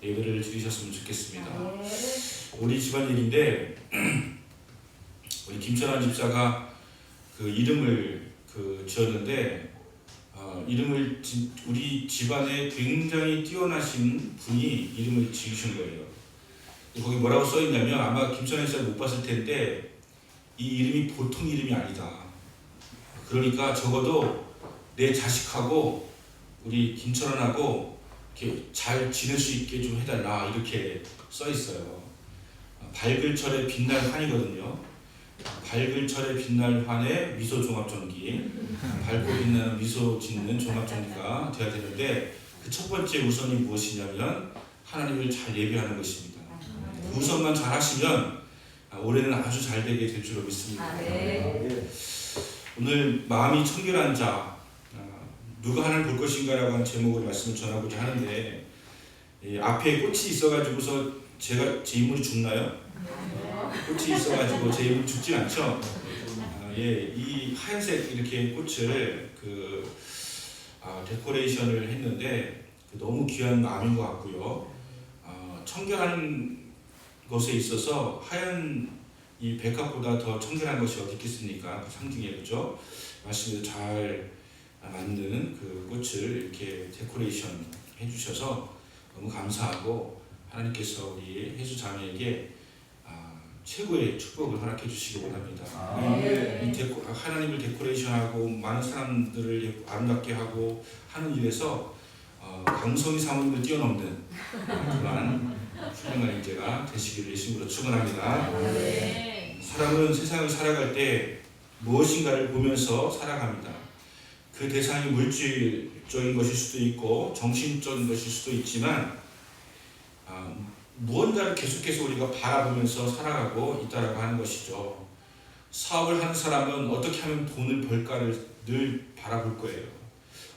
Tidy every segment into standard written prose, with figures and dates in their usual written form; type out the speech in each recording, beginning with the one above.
예배를 드리셨으면 좋겠습니다. 우리 집안일인데 우리 김철환 집사가 그 이름을 지었는데 이름을 우리 집안에 굉장히 뛰어나신 분이 이름을 지으신 거예요. 거기 뭐라고 써있냐면 아마 김철환 집사를 못 봤을 텐데 이 이름이 보통 이름이 아니다. 그러니까 적어도 내 자식하고 우리 김철환하고 이렇게 잘 지낼 수 있게 좀 해달라 이렇게 써있어요. 밝을 철에 빛날 환이거든요. 밝을 철에 빛날 환의 미소 종합전기, 밝고 빛나는 미소 짓는 종합전기가 되어야 되는데 그 첫 번째 우선이 무엇이냐면 하나님을 잘 예배하는 것입니다. 그 우선만 잘 하시면 올해는 아주 잘 되게 될 줄로 믿습니다. 오늘 마음이 청결한 자 누가 하나님 볼 것인가 라고 하는 제목으로 말씀을 전하고자 하는데 앞에 꽃이 있어가지고서 제 인물이 죽나요? 꽃이 있어가지고 제 인물이 죽진 않죠? 이 하얀색 이렇게 꽃을 데코레이션을 했는데 너무 귀한 마음인 것 같고요. 청결한 것에 있어서 하얀 이 백합보다 더 청결한 것이 어디 있겠습니까? 그 상징에 그죠? 말씀에 잘 맞는 그 꽃을 이렇게 데코레이션 해주셔서 너무 감사하고 하나님께서 우리 혜수 자매에게 최고의 축복을 허락해 주시기 원합니다. 하나님을 데코레이션하고 많은 사람들을 아름답게 하고 하는 일에서 강성희 사모님을 뛰어넘는 그러한 훌륭한 인재가 되시기를 예수님으로 축원합니다. 사람은 세상을 살아갈 때 무엇인가를 보면서 살아갑니다. 그 대상이 물질적인 것일 수도 있고 정신적인 것일 수도 있지만 무언가를 계속해서 우리가 바라보면서 살아가고 있다라고 하는 것이죠. 사업을 하는 사람은 어떻게 하면 돈을 벌까를 늘 바라볼 거예요.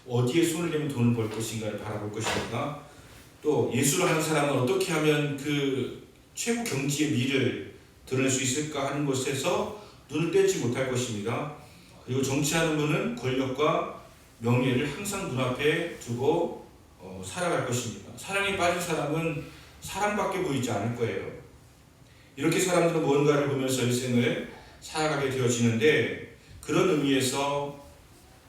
어디에 손을 대면 돈을 벌 것인가를 바라볼 것입니다. 또 예술을 하는 사람은 어떻게 하면 그 최고 경지의 미를 드러낼 수 있을까 하는 것에서 눈을 떼지 못할 것입니다. 그리고 정치하는 분은 권력과 명예를 항상 눈앞에 두고 살아갈 것입니다. 사랑에 빠진 사람은 사랑밖에 보이지 않을 거예요. 이렇게 사람들은 무언가를 보면서 일생을 살아가게 되어지는데 그런 의미에서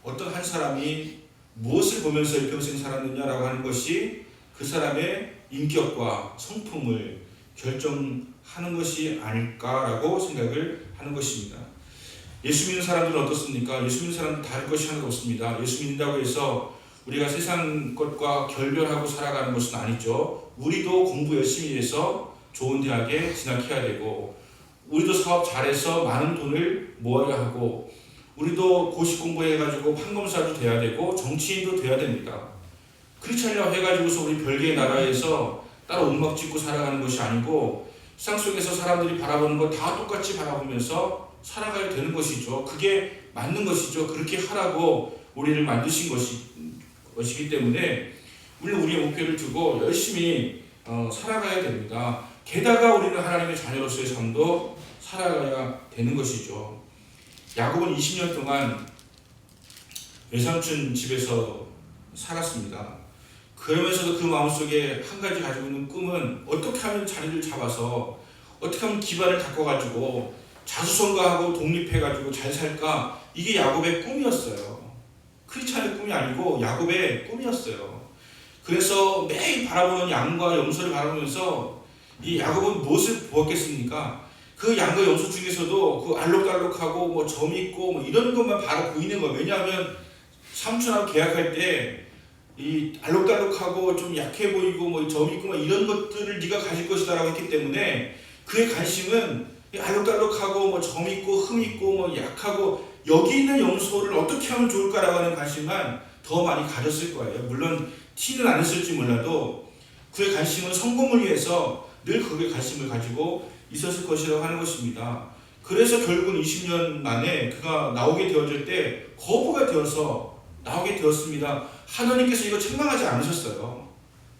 어떤 한 사람이 무엇을 보면서 일평생 살았느냐라고 하는 것이 그 사람의 인격과 성품을 결정하는 것이 아닐까라고 생각을 하는 것입니다. 예수 믿는 사람들은 어떻습니까? 예수 믿는 사람들은 다를 것이 하나도 없습니다. 예수 믿는다고 해서 우리가 세상 것과 결별하고 살아가는 것은 아니죠. 우리도 공부 열심히 해서 좋은 대학에 진학해야 되고 우리도 사업 잘해서 많은 돈을 모아야 하고 우리도 고시 공부해가지고 판검사도 돼야 되고 정치인도 돼야 됩니다. 그렇지 않냐고 해가지고서 우리 별개의 나라에서 따로 움막 짓고 살아가는 것이 아니고 세상 속에서 사람들이 바라보는 거 다 똑같이 바라보면서 살아가야 되는 것이죠. 그게 맞는 것이죠. 그렇게 하라고 우리를 만드신 것이기 때문에 우리는 우리의 목표를 두고 열심히 살아가야 됩니다. 게다가 우리는 하나님의 자녀로서의 삶도 살아가야 되는 것이죠. 야곱은 20년 동안 외삼촌 집에서 살았습니다. 그러면서도 그 마음속에 한 가지 가지고 있는 꿈은 어떻게 하면 자리를 잡아서 어떻게 하면 기반을 닦아가지고 자수성가하고 독립해가지고 잘 살까? 이게 야곱의 꿈이었어요. 크리스찬의 꿈이 아니고 야곱의 꿈이었어요. 그래서 매일 바라보는 양과 염소를 바라보면서 이 야곱은 무엇을 보았겠습니까? 그 양과 염소 중에서도 그 알록달록하고 뭐 점이 있고 뭐 이런 것만 바로 보이는 거예요. 왜냐하면 삼촌하고 계약할 때 이 알록달록하고 좀 약해 보이고 뭐 점 있고 뭐 이런 것들을 네가 가질 것이다라고 했기 때문에 그의 관심은 알록달록하고 뭐 점 있고 흠 있고 뭐 약하고 여기 있는 염소를 어떻게 하면 좋을까라고 하는 관심만 더 많이 가졌을 거예요. 물론 티는 안 했을지 몰라도 그의 관심은 성공을 위해서 늘 그의 관심을 가지고 있었을 것이라고 하는 것입니다. 그래서 결국은 20년 만에 그가 나오게 되어질 때 거부가 되어서 나오게 되었습니다. 하나님께서 이거 책망하지 않으셨어요.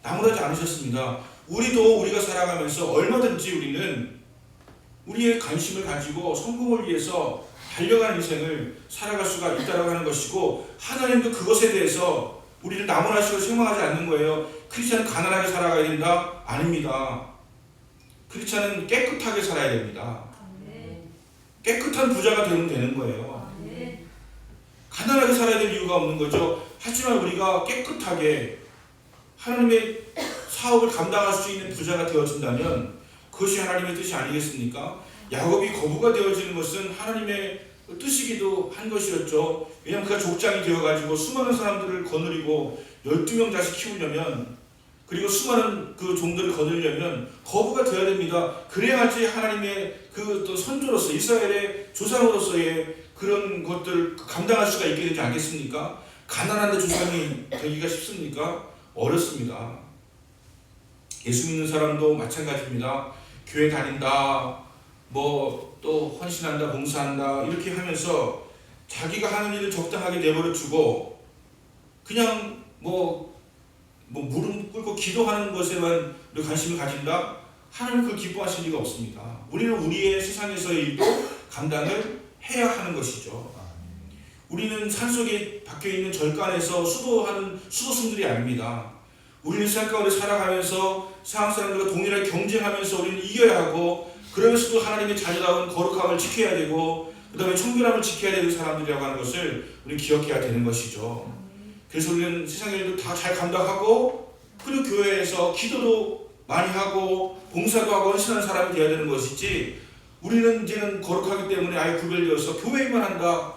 나무라지 않으셨습니다. 우리가 살아가면서 얼마든지 우리는 우리의 관심을 가지고 성공을 위해서 달려가는 인생을 살아갈 수가 있다고 하는 것이고 하나님도 그것에 대해서 우리를 나무라시고 생각하지 않는 거예요. 크리스찬은 가난하게 살아가야 된다? 아닙니다. 크리스찬은 깨끗하게 살아야 됩니다. 깨끗한 부자가 되면 되는 거예요. 가난하게 살아야 될 이유가 없는 거죠. 하지만 우리가 깨끗하게 하나님의 사업을 감당할 수 있는 부자가 되어진다면 그것이 하나님의 뜻이 아니겠습니까? 야곱이 거부가 되어지는 것은 하나님의 뜻이기도 한 것이었죠. 왜냐하면 그가 족장이 되어가지고 수많은 사람들을 거느리고 12명 자식 키우려면, 그리고 수많은 그 종들을 거느리려면 거부가 되어야 됩니다. 그래야지 하나님의 그 또 선조로서 이스라엘의 조상으로서의 그런 것들을 감당할 수가 있게 되지 않겠습니까? 가난한데 조상이 되기가 쉽습니까? 어렵습니다. 예수 믿는 사람도 마찬가지입니다. 교회 다닌다, 또 헌신한다, 봉사한다 이렇게 하면서 자기가 하는 일을 적당하게 내버려 두고 그냥 무릎 꿇고 기도하는 것에만 관심을 가진다? 하나님 그걸 기뻐하실 리가 없습니다. 우리는 우리의 세상에서의 일도 감당을 해야 하는 것이죠. 우리는 산속에 박혀있는 절간에서 수도하는 수도승들이 아닙니다. 우리는 세상 가운데 살아가면서 세상 사람들과 동일하게 경쟁하면서 우리는 이겨야 하고, 그러면서도 하나님의 자녀다운 거룩함을 지켜야 되고 그 다음에 청결함을 지켜야 되는 사람들이라고 하는 것을 우리는 기억해야 되는 것이죠. 그래서 우리는 세상의 일도 다 잘 감당하고, 그리고 교회에서 기도도 많이 하고 봉사도 하고 헌신하는 사람이 되어야 되는 것이지, 우리는 이제는 거룩하기 때문에 아예 구별되어서 교회 일만 한다,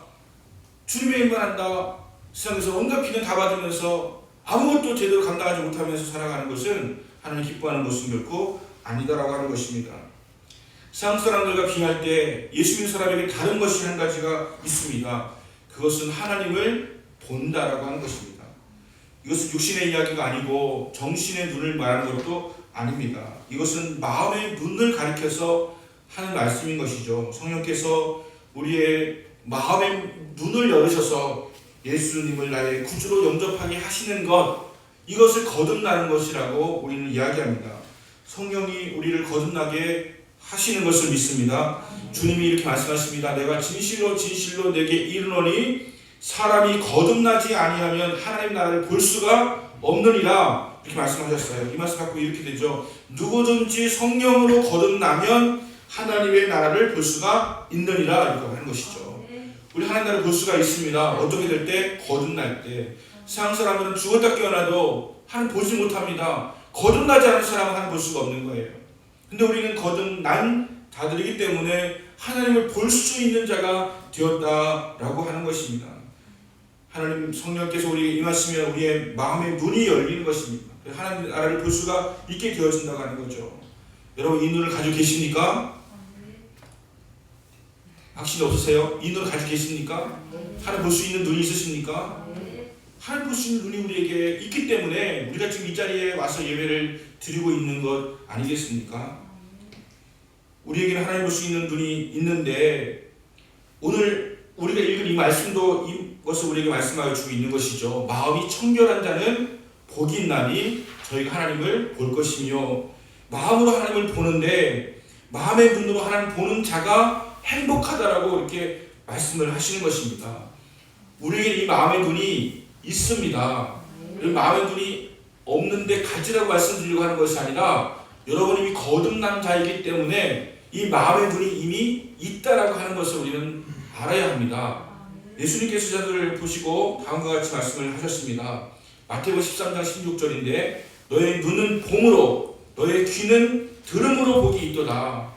주님의 일만 한다, 세상에서 온갖 비난 다 받으면서 아무것도 제대로 감당하지 못하면서 살아가는 것은 하나님 기뻐하는 것은 결코 아니다라고 하는 것입니다. 세상 사람들과 비할 때 예수 믿는 사람에게 다른 것이 한 가지가 있습니다. 그것은 하나님을 본다라고 하는 것입니다. 이것은 육신의 이야기가 아니고 정신의 눈을 말하는 것도 아닙니다. 이것은 마음의 눈을 가리켜서 하는 말씀인 것이죠. 성령께서 우리의 마음의 눈을 열으셔서 예수님을 나의 구주로 영접하게 하시는 것, 이것을 거듭나는 것이라고 우리는 이야기합니다. 성령이 우리를 거듭나게 하시는 것을 믿습니다. 주님이 이렇게 말씀하십니다. 내가 진실로 진실로 내게 이르노니 사람이 거듭나지 아니하면 하나님 나라를 볼 수가 없느니라, 이렇게 말씀하셨어요. 이 말씀 갖고 이렇게 되죠. 누구든지 성령으로 거듭나면 하나님의 나라를 볼 수가 있느니라, 이렇게 하는 것이죠. 우리 하나님 나라를 볼 수가 있습니다. 어떻게 될 때? 거듭날 때. 세상 사람들은 죽었다 깨어나도 하나님 보지 못합니다. 거듭나지 않은 사람은 하나님 볼 수가 없는 거예요. 근데 우리는 거듭난 자들이기 때문에 하나님을 볼 수 있는 자가 되었다라고 하는 것입니다. 하나님 성령께서 우리에게 임하시면 우리의 마음의 눈이 열리는 것입니다. 하나님 나라를 볼 수가 있게 되어진다고 하는 거죠. 여러분, 이 눈을 가지고 계십니까? 확신이 없으세요? 이 눈을 가지고 계십니까? 하나님 볼 수 있는 눈이 있으십니까? 하나님 볼 수 있는 눈이 우리에게 있기 때문에 우리가 지금 이 자리에 와서 예배를 드리고 있는 것 아니겠습니까? 우리에게는 하나님 볼 수 있는 눈이 있는데, 오늘 우리가 읽은 이 말씀도 이것을 우리에게 말씀하여 주고 있는 것이죠. 마음이 청결한 자는 복이 있나니 저희가 하나님을 볼 것이며, 마음으로 하나님을 보는데 마음의 눈으로 하나님 보는 자가 행복하다라고 이렇게 말씀을 하시는 것입니다. 우리에게 이 마음의 눈이 있습니다. 마음의 눈이 없는데 가지라고 말씀드리려고 하는 것이 아니라, 여러분이 이미 거듭난 자이기 때문에 이 마음의 눈이 이미 있다라고 하는 것을 우리는 알아야 합니다. 예수님께서 저들을 보시고 다음과 같이 말씀을 하셨습니다. 마태복음 13장 16절인데 너의 눈은 봄으로 너의 귀는 들음으로 복이 있도다.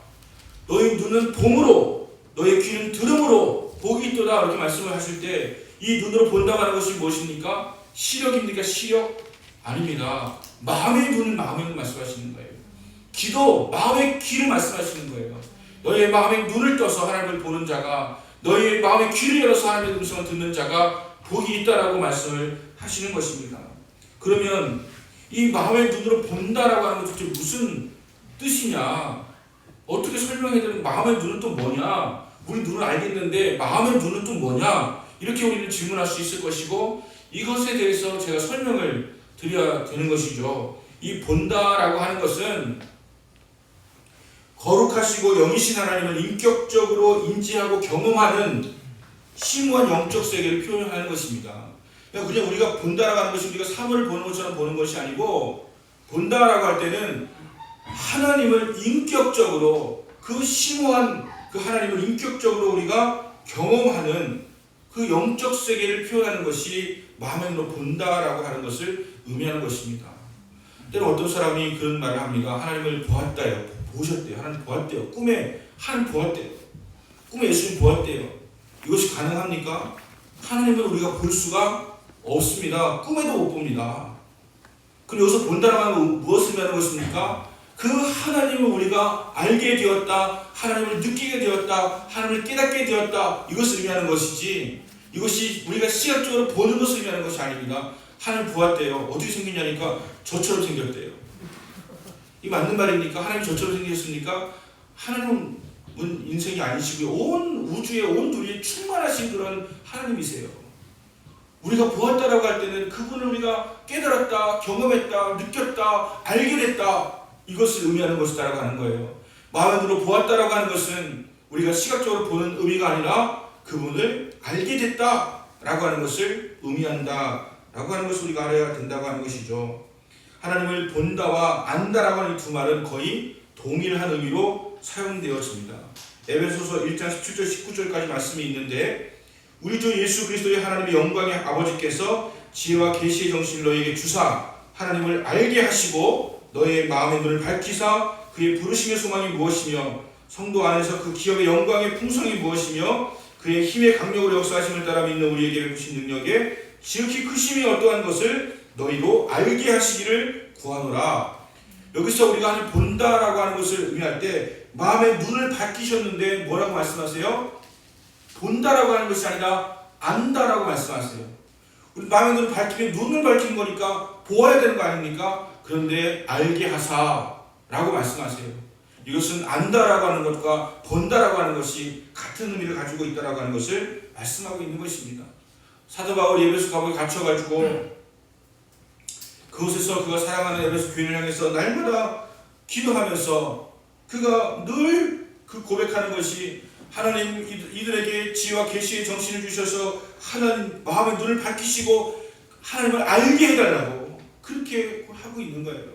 너의 눈은 봄으로 너의 귀는 들음으로 복이 있도다, 이렇게 말씀을 하실 때 이 눈으로 본다고 하는 것이 무엇입니까? 시력입니까? 시력? 아닙니다. 마음의 눈은 마음의 눈 말씀하시는 거예요. 귀도 마음의 귀를 말씀하시는 거예요. 너의 마음의 눈을 떠서 하나님을 보는 자가, 너의 마음의 귀를 열어서 하나님의 음성을 듣는 자가 복이 있다라고 말씀을 하시는 것입니다. 그러면 이 마음의 눈으로 본다라고 하는 것 도대체 무슨 뜻이냐? 어떻게 설명해야 되는, 마음의 눈은 또 뭐냐? 우리 눈은 알겠는데 마음의 눈은 또 뭐냐? 이렇게 우리는 질문할 수 있을 것이고, 이것에 대해서 제가 설명을 드려야 되는 것이죠. 이 본다라고 하는 것은 거룩하시고 영이신 하나님을 인격적으로 인지하고 경험하는 심오한 영적 세계를 표현하는 것입니다. 그냥 우리가 본다라고 하는 것이 우리가 사물을 보는 것처럼 보는 것이 아니고, 본다라고 할 때는 하나님을 인격적으로, 그 심오한 그 하나님을 인격적으로 우리가 경험하는 그 영적 세계를 표현하는 것이 마음의 눈으로 본다라고 하는 것을 의미하는 것입니다. 때로 어떤 사람이 그런 말을 합니다. 하나님을 보았다요. 보셨대요. 하나님 보았대요. 꿈에 하나님 보았대요. 꿈에 예수님 보았대요. 이것이 가능합니까? 하나님을 우리가 볼 수가 없습니다. 꿈에도 못 봅니다. 그럼 여기서 본다라고 하는 건 무엇을 의미하는 것입니까? 그 하나님을 우리가 알게 되었다, 하나님을 느끼게 되었다, 하나님을 깨닫게 되었다, 이것을 의미하는 것이지, 이것이 우리가 시각적으로 보는 것을 의미하는 것이 아닙니다. 하나님 보았대요. 어떻게 생겼냐니까 저처럼 생겼대요. 이 맞는 말입니까? 하나님 저처럼 생겼습니까? 하나님은 인생이 아니시고요, 온 우주에 온 우리에 충만하신 그런 하나님이세요. 우리가 보았다라고 할 때는 그분을 우리가 깨달았다, 경험했다, 느꼈다, 알게 됐다, 이것을 의미하는 것이다라고 하는 거예요. 마음의 눈으로 보았다라고 하는 것은 우리가 시각적으로 보는 의미가 아니라 그분을 알게 됐다라고 하는 것을 의미한다라고 하는 것을 우리가 알아야 된다고 하는 것이죠. 하나님을 본다와 안다라고 하는 이 두 말은 거의 동일한 의미로 사용되어집니다. 에베소서 1장 17절 19절까지 말씀이 있는데, 우리 주 예수 그리스도의 하나님의 영광의 아버지께서 지혜와 계시의 정신을 너희에게 주사 하나님을 알게 하시고 너희의 마음의 눈을 밝히사 그의 부르심의 소망이 무엇이며 성도 안에서 그 기업의 영광의 풍성이 무엇이며 그의 힘의 강력으로 역사하심을 따라 믿는 우리에게 베푸신 능력에 지극히 크심이 어떠한 것을 너희로 알게 하시기를 구하노라. 여기서 우리가 하나님 본다라고 하는 것을 의미할 때 마음의 눈을 밝히셨는데 뭐라고 말씀하세요? 본다라고 하는 것이 아니라 안다라고 말씀하세요. 우리 마음의 눈을 밝히면 눈을 밝히는 거니까 보아야 되는 거 아닙니까? 그런데 알게 하사라고 말씀하세요. 이것은 안다라고 하는 것과 본다라고 하는 것이 같은 의미를 가지고 있다라고 하는 것을 말씀하고 있는 것입니다. 사도 바울이 에베소 감옥에 갇혀가지고 그곳에서 그가 사랑하는 에베소 교인을 향해서 날마다 기도하면서 그가 늘 그 고백하는 것이 하나님 이들에게 지혜와 계시의 정신을 주셔서 하나님 마음의 눈을 밝히시고 하나님을 알게 해달라고 그렇게 하고 있는 거예요.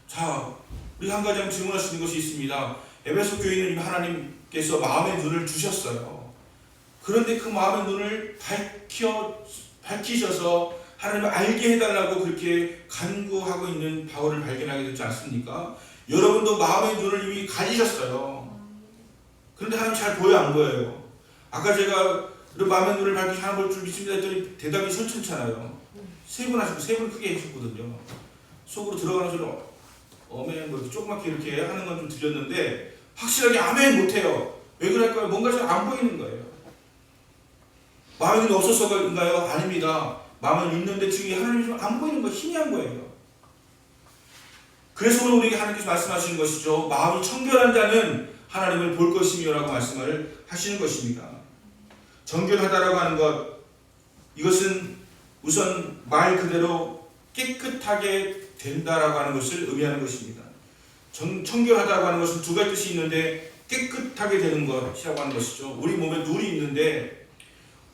자, 우리 한 가지 질문할 수 있는 것이 있습니다. 에베소 교인은 하나님께서 마음의 눈을 주셨어요. 그런데 그 마음의 눈을 밝히셔서 하나님을 알게 해달라고 그렇게 간구하고 있는 바울을 발견하게 되지 않습니까? 여러분도 마음의 눈을 이미 가지셨어요. 그런데 하나님 잘 보여 안 보여요? 아까 제가 마음의 눈을 밝히시 하나 볼 줄 믿습니다 했더니 대답이 선천찮아요. 세 번 하시고 세 번 크게 해주셨거든요. 속으로 들어가는 소리 어멘 뭐 조그맣게 이렇게 하는 건 좀 들렸는데 확실하게 아멘 못해요. 왜 그럴까요? 뭔가 잘 안 보이는 거예요. 마음의 눈이 없어서인가요? 아닙니다. 마음을 있는데 지금 하나님이 좀 안 보이는 거, 힘이 안 보여요. 그래서 오늘 우리에게 하나님께서 말씀하시는 것이죠. 마음이 청결한 자는 하나님을 볼 것이며 라고 말씀을 하시는 것입니다. 정결하다라고 하는 것, 이것은 우선 말 그대로 깨끗하게 된다라고 하는 것을 의미하는 것입니다. 청결하다고 하는 것은 두 가지 뜻이 있는데 깨끗하게 되는 것이라고 하는 것이죠. 우리 몸에 눈이 있는데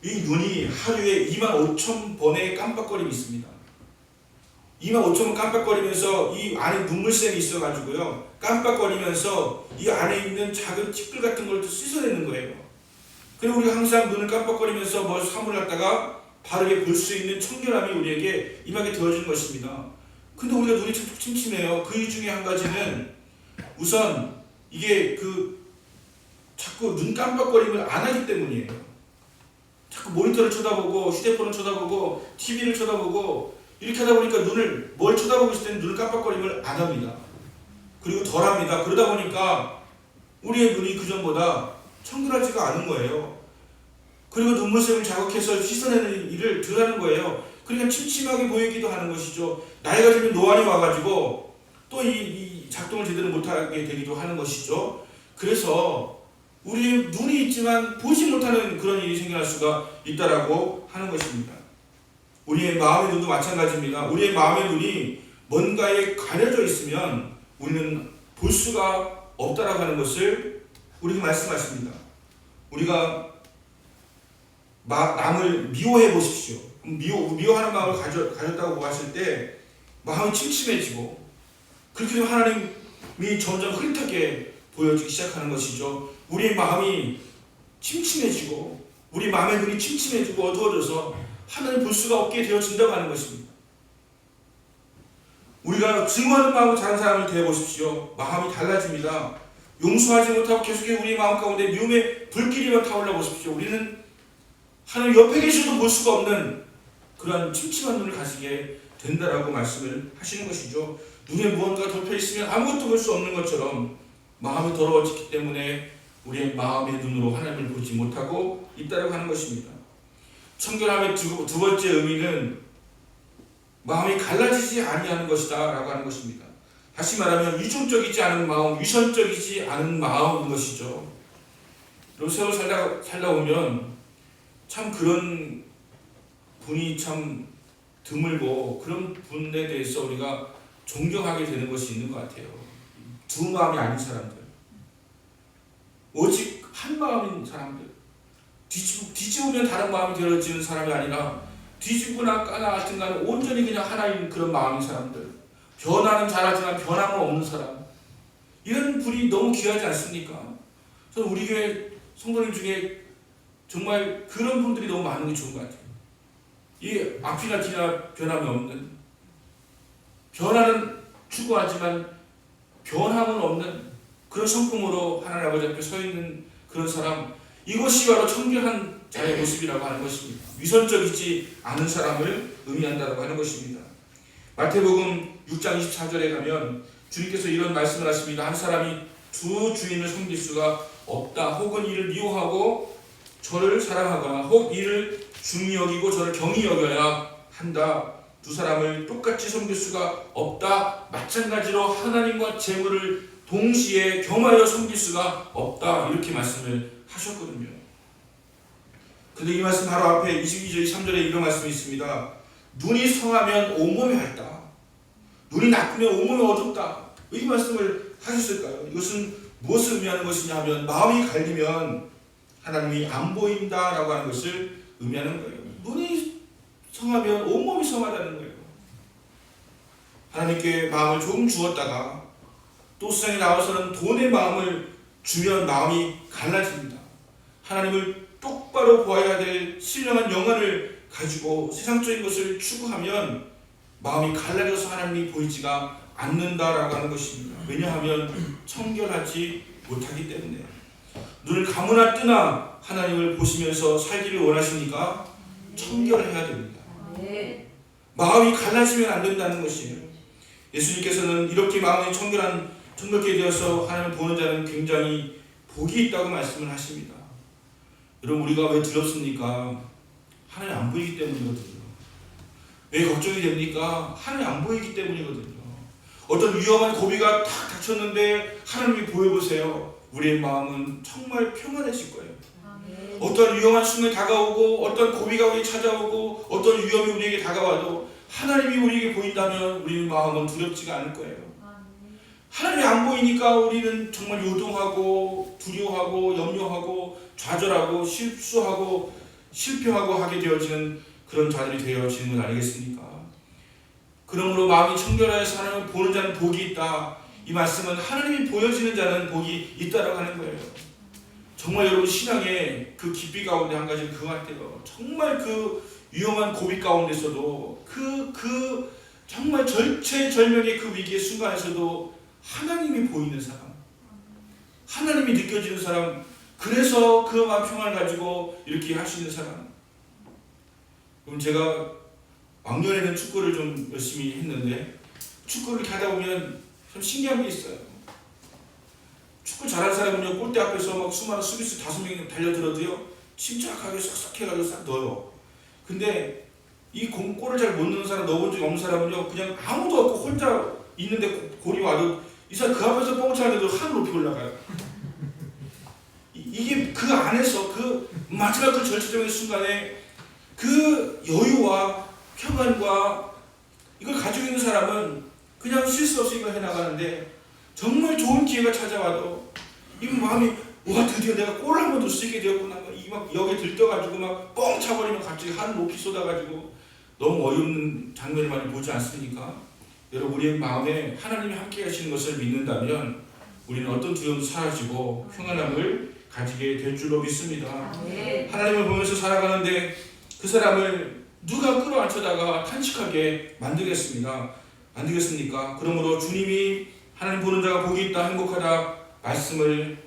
이 눈이 하루에 25,000번의 깜빡거림이 있습니다. 25,000번 깜빡거리면서 이 안에 눈물샘이 있어가지고요. 깜빡거리면서 이 안에 있는 작은 티끌 같은 걸 씻어내는 거예요. 그리고 우리가 항상 눈을 깜빡거리면서 뭐 사물을 갖다가 바르게 볼 수 있는 청결함이 우리에게 임하게 되어지는 것입니다. 근데 우리가 눈이 참 침침해요. 그 이유 중에 한 가지는 우선 이게 자꾸 눈 깜빡거림을 안 하기 때문이에요. 자꾸 모니터를 쳐다보고 휴대폰을 쳐다보고 TV를 쳐다보고 이렇게 하다 보니까 뭘 쳐다보고 있을 때는 눈을 깜빡거림을 안 합니다. 그리고 덜 합니다. 그러다 보니까 우리의 눈이 그전보다 청결하지가 않은 거예요. 그리고 눈물샘을 자극해서 씻어내는 일을 덜 하는 거예요. 그러니까 침침하게 보이기도 하는 것이죠. 나이가 들면 노안이 와가지고 또 이 작동을 제대로 못하게 되기도 하는 것이죠. 그래서 우리의 눈이 있지만 보지 못하는 그런 일이 생겨날 수가 있다라고 하는 것입니다. 우리의 마음의 눈도 마찬가지입니다. 우리의 마음의 눈이 뭔가에 가려져 있으면 우리는 볼 수가 없다라고 하는 것을 우리가 말씀하십니다. 우리가 남을 미워해 보십시오. 미워하는 마음을 가졌다고 보았을 때 마음이 침침해지고, 그렇게 되면 하나님이 점점 흐릿하게 보여지기 시작하는 것이죠. 우리의 마음이 침침해지고 우리 마음의 눈이 침침해지고 어두워져서 하나님 볼 수가 없게 되어진다고 하는 것입니다. 우리가 증오하는 마음을 다른 사람을 대해보십시오. 마음이 달라집니다. 용서하지 못하고 계속해서 우리 마음 가운데 미움의 불길이만 타올라 보십시오. 우리는 하나님 옆에 계셔도 볼 수가 없는 그러한 침침한 눈을 가지게 된다라고 말씀을 하시는 것이죠. 눈에 무언가 덮여 있으면 아무것도 볼 수 없는 것처럼 마음이 더러워졌기 때문에 우리의 마음의 눈으로 하나님을 보지 못하고 있다라고 하는 것입니다. 청결함의 두 번째 의미는 마음이 갈라지지 아니하는 것이다 라고 하는 것입니다. 다시 말하면 이중적이지 않은 마음, 위선적이지 않은 마음인 것이죠. 여러분, 세월 살다 보면 참 그런 분이 참 드물고 그런 분에 대해서 우리가 존경하게 되는 것이 있는 것 같아요. 두 마음이 아닌 사람들, 오직 한 마음인 사람들, 뒤집으면 다른 마음이 되어지는 사람이 아니라 뒤집거나 까나 하여튼 간에 온전히 그냥 하나인 그런 마음인 사람들, 변화는 잘하지만 변함은 없는 사람, 이런 분이 너무 귀하지 않습니까? 저는 우리 교회 성도님 중에 정말 그런 분들이 너무 많은 게 좋은 것 같아요. 이 앞이나 뒤나 변함이 없는, 변화는 추구하지만 변함은 없는 그런 성품으로 하나님 아버지 앞에 서 있는 그런 사람, 이것이 바로 청결한 자의 모습이라고 하는 것입니다. 위선적이지 않은 사람을 의미한다고 하는 것입니다. 마태복음 6장 24절에 가면 주님께서 이런 말씀을 하십니다. 한 사람이 두 주인을 섬길 수가 없다. 혹은 이를 미워하고 저를 사랑하거나 혹 이를 중히 여기고 저를 경히 여겨야 한다. 두 사람을 똑같이 섬길 수가 없다. 마찬가지로 하나님과 재물을 동시에 겸하여 섬길 수가 없다. 이렇게 말씀을 하셨거든요. 근데 이 말씀 바로 앞에 22절 23절에 이런 말씀이 있습니다. 눈이 성하면 온몸이 밝다. 눈이 나쁘면 온몸이 어둡다. 이 말씀을 하셨을까요? 이것은 무엇을 의미하는 것이냐 하면 마음이 갈리면 하나님이 안 보인다라고 하는 것을 의미하는 거예요. 눈이 성하면 온몸이 성하다는 거예요. 하나님께 마음을 조금 주었다가 또 세상에 나와서는 돈의 마음을 주면 마음이 갈라집니다. 하나님을 똑바로 보아야 될 신령한 영안을 가지고 세상적인 것을 추구하면 마음이 갈라져서 하나님이 보이지가 않는다라고 하는 것입니다. 왜냐하면 청결하지 못하기 때문에. 눈을 감으나 뜨나 하나님을 보시면서 살기를 원하십니까? 청결해야 됩니다. 마음이 갈라지면 안 된다는 것이에요. 예수님께서는 이렇게 마음이 청결케 되어서 하나님을 보는 자는 굉장히 복이 있다고 말씀을 하십니다. 여러분, 우리가 왜 두렵습니까? 하나님 안 보이기 때문이거든요. 왜 걱정이 됩니까? 하나님 안 보이기 때문이거든요. 어떤 위험한 고비가 탁 닥쳤는데 하나님이 보여보세요. 우리의 마음은 정말 평안해질 거예요. 어떤 위험한 순간이 다가오고 어떤 고비가 우리에게 찾아오고 어떤 위험이 우리에게 다가와도 하나님이 우리에게 보인다면 우리 마음은 두렵지가 않을 거예요. 하나님이 안 보이니까 우리는 정말 요동하고 두려워하고 염려하고 좌절하고 실수하고 실패하고 하게 되어지는 그런 자들이 되어지는 건 아니겠습니까? 그러므로 마음이 청결하여서 하나님을 보는 자는 복이 있다. 이 말씀은 하나님이 보여지는 자는 복이 있다라고 하는 거예요. 정말 여러분, 신앙의 그 깊이 가운데 한 가지는 그거 같아요. 정말 그 위험한 고비 가운데서도 그 정말 절체절명의 그 위기의 순간에서도 하나님이 보이는 사람, 하나님이 느껴지는 사람, 그래서 그 마음 평안을 가지고 이렇게 할 수 있는 사람. 그럼 제가 왕년에는 축구를 좀 열심히 했는데 축구를 하다 보면 참 신기한 게 있어요. 축구 잘하는 사람은요, 골대 앞에서 막 수많은 수비수 5명이 달려들어도요 침착하게 싹싹 해가지고 싹 넣어요. 근데 이 골을 잘 못 넣는 사람, 넣어본 적이 없는 사람은요, 그냥 아무도 없고 혼자 있는데 골이 와도 이 사람 그 앞에서 뻥 차는데도 하늘 높이 올라가요. 이게 그 안에서 그 마지막 그 절체적인 순간에 그 여유와 평안과 이걸 가지고 있는 사람은 그냥 실수 없이 이걸 해나가는데, 정말 좋은 기회가 찾아와도 이 마음이 와, 드디어 내가 골을 한번 넣을 수 있게 되었구나, 막 여기에 들떠가지고 막 뻥 차버리면 갑자기 하늘 높이 쏟아가지고 너무 어이없는 장면을 많이 보지 않습니까? 여러분, 우리의 마음에 하나님이 함께 하시는 것을 믿는다면 우리는 어떤 두려움도 사라지고 평안함을 가지게 될 줄로 믿습니다. 하나님을 보면서 살아가는데 그 사람을 누가 끌어안쳐다가 탄식하게 만들겠습니까? 그러므로 주님이 하나님 보는 자가 복이 있다, 행복하다 말씀을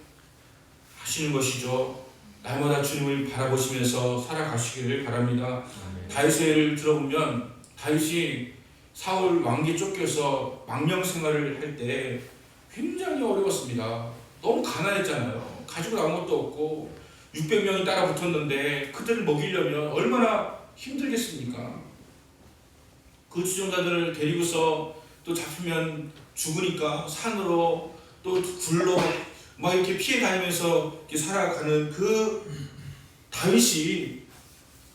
하시는 것이죠. 날마다 주님을 바라보시면서 살아가시기를 바랍니다. 다윗을 들어보면 다윗이 사울 왕기에 쫓겨서 망명 생활을 할 때 굉장히 어려웠습니다. 너무 가난했잖아요. 가지고 아무것도 없고 600명이 따라 붙었는데 그들을 먹이려면 얼마나 힘들겠습니까? 그 추종자들을 데리고서 또 잡히면 죽으니까 산으로 또 굴로 막 이렇게 피해 다니면서 이렇게 살아가는 그 다윗이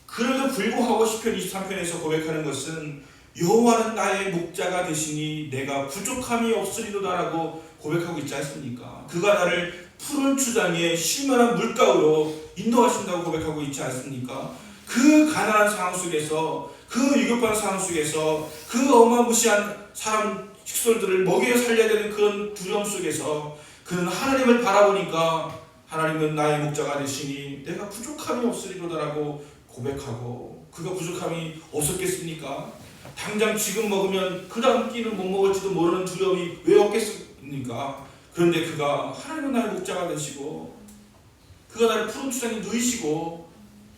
그래도 불구하고 시편 23편에서 고백하는 것은 여호와는 나의 목자가 되시니 내가 부족함이 없으리로다라고 고백하고 있지 않습니까? 그가 나를 푸른 추장에 쉴만한 물가로 인도하신다고 고백하고 있지 않습니까? 그 가난한 상황 속에서, 그 위급한 상황 속에서, 그 어마무시한 사람 식솔들을 먹여 살려야 되는 그런 두려움 속에서 그는 하나님을 바라보니까 하나님은 나의 목자가 되시니 내가 부족함이 없으리로다라고 고백하고, 그가 부족함이 없었겠습니까? 당장 지금 먹으면 그 다음 끼는 못 먹을지도 모르는 두려움이 왜 없겠습니까? 그런데 그가 하나님은 나의 목자가 되시고 그가 나를 푸른 추장에 누이시고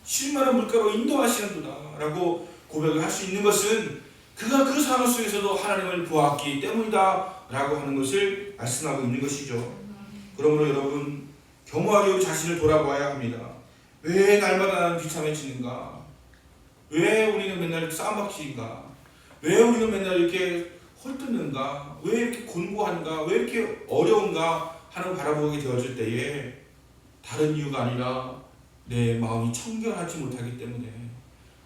쉴만한 물가로 인도하시는구나 라고 고백을 할 수 있는 것은 그가 그 상황 속에서도 하나님을 보았기 때문이다 라고 하는 것을 말씀하고 있는 것이죠. 그러므로 여러분, 겸허하게 우리 자신을 돌아봐야 합니다. 왜 날마다 나는 비참해지는가? 왜 우리는 맨날 싸움박질인가? 왜 우리는 맨날 이렇게 헐뜯는가? 왜 이렇게 곤고한가? 왜 이렇게 어려운가? 하는 바라보게 되어질 때에 다른 이유가 아니라 내 마음이 청결하지 못하기 때문에,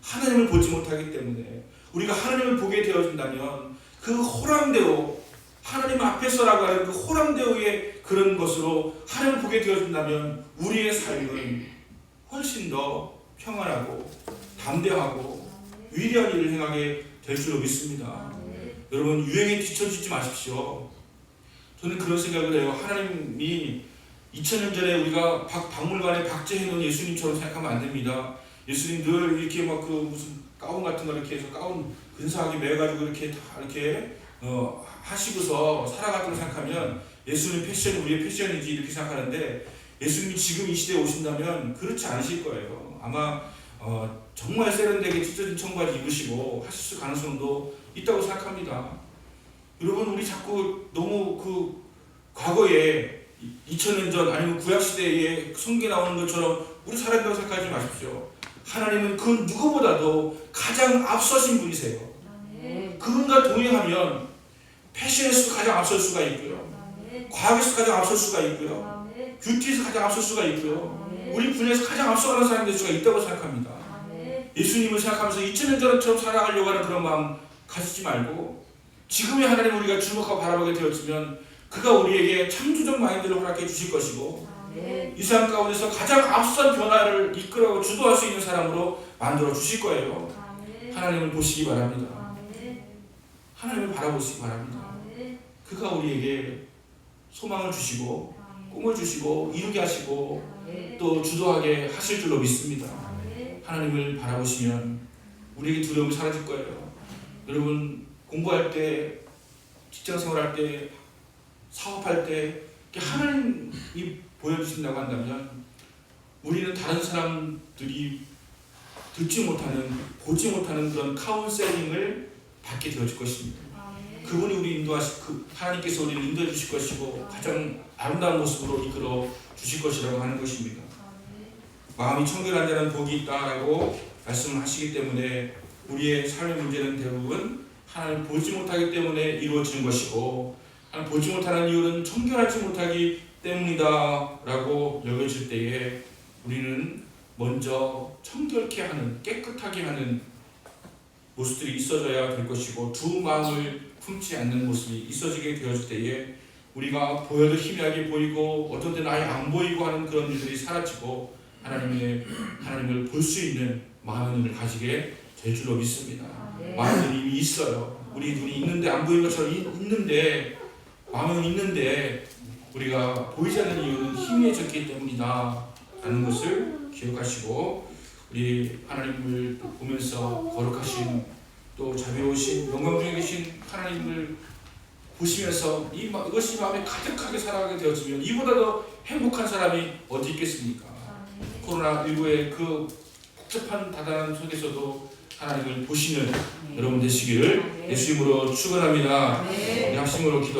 하나님을 보지 못하기 때문에, 우리가 하나님을 보게 되어진다면 그 호랑대오, 하나님 앞에서라고 하는 그 호랑대오의 그런 것으로 하나님을 보게 되어진다면 우리의 삶은 훨씬 더 평안하고 담대하고 위대한 일을 행하게 될 줄로 믿습니다. 여러분, 유행에 뒤처지지 마십시오. 저는 그런 생각을 해요. 하나님이 2000년 전에 우리가 박물관에 박제해놓은 예수님처럼 생각하면 안 됩니다. 예수님 늘 이렇게 막 그 무슨 가운 같은 거 이렇게 해서 가운 근사하게 매가지고 이렇게 다 이렇게 하시고서 살아갔다고 생각하면 예수님 패션이 우리의 패션이지 이렇게 생각하는데, 예수님이 지금 이 시대에 오신다면 그렇지 않으실 거예요. 아마 정말 세련되게 찢어진 청바지 입으시고 하실 가능성도 있다고 생각합니다. 여러분, 우리 자꾸 너무 그 과거에 2000년 전 아니면 구약시대에 성경에 나오는 것처럼 우리 살아있다고 생각하지 마십시오. 하나님은 그 누구보다도 가장 앞서신 분이세요. 그분과 동행하면 패션에서 가장 앞설 수가 있고요, 과학에서 가장 앞설 수가 있고요, 뷰티에서 가장 앞설 수가 있고요, 우리 분야에서 가장 앞서가는 사람이 될 수가 있다고 생각합니다. 예수님을 생각하면서 2000년 전처럼 살아가려고 하는 그런 마음 가지지 말고, 지금의 하나님 우리가 주목하고 바라보게 되었으면 그가 우리에게 창조적 마인드를 허락해 주실 것이고, 이 삶 가운데서 가장 앞선 변화를 이끌어 주도할 수 있는 사람으로 만들어 주실 거예요. 하나님을 보시기 바랍니다. 하나님을 바라보시기 바랍니다. 그가 우리에게 소망을 주시고 꿈을 주시고 이루게 하시고 또 주도하게 하실 줄로 믿습니다. 하나님을 바라보시면 우리에게 두려움이 사라질 거예요. 여러분, 공부할 때, 직장생활할 때, 사업할 때 하나님이 보여주신다고 한다면 우리는 다른 사람들이 듣지 못하는, 보지 못하는 그런 카운셀링을 받게 되어질 것입니다. 그분이 우리 하나님께서 우리를 인도해 주실 것이고 가장 아름다운 모습으로 이끌어 주실 것이라고 하는 것입니다. 마음이 청결한 자는 복이 있다라고 말씀을 하시기 때문에 우리의 삶의 문제는 대부분 하나님을 보지 못하기 때문에 이루어지는 것이고, 하나님 보지 못하는 이유는 청결하지 못하기 때문이다 라고 여겨질 때에 우리는 먼저 청결케 하는, 깨끗하게 하는 모습들이 있어져야 될 것이고, 두 마음을 품지 않는 모습이 있어지게 되어질 때에 우리가 보여도 희미하게 보이고 어떤 때는 아예 안 보이고 하는 그런 일들이 사라지고 하나님을 볼 수 있는 마음의 눈을 가지게 될 줄로 믿습니다. 마음의 눈이 이미 있어요. 우리 눈이 있는데 안 보이는 것처럼 있는데 마음의 눈이 있는데 우리가 보이지 않는 이유는 희미해졌기 때문이다 라는 것을 기억하시고 우리 하나님을 보면서 거룩하신 또 자비로우신 영광 중에 계신 하나님을 보시면서 이것이 마음에 가득하게 살아가게 되었으면 이보다 더 행복한 사람이 어디 있겠습니까? 코로나19의 그 복잡한 다단한 속에서도 하나님을 보시는 여러분 되시기를 예수 이름으로 축원합니다. 우리 합심으로 기도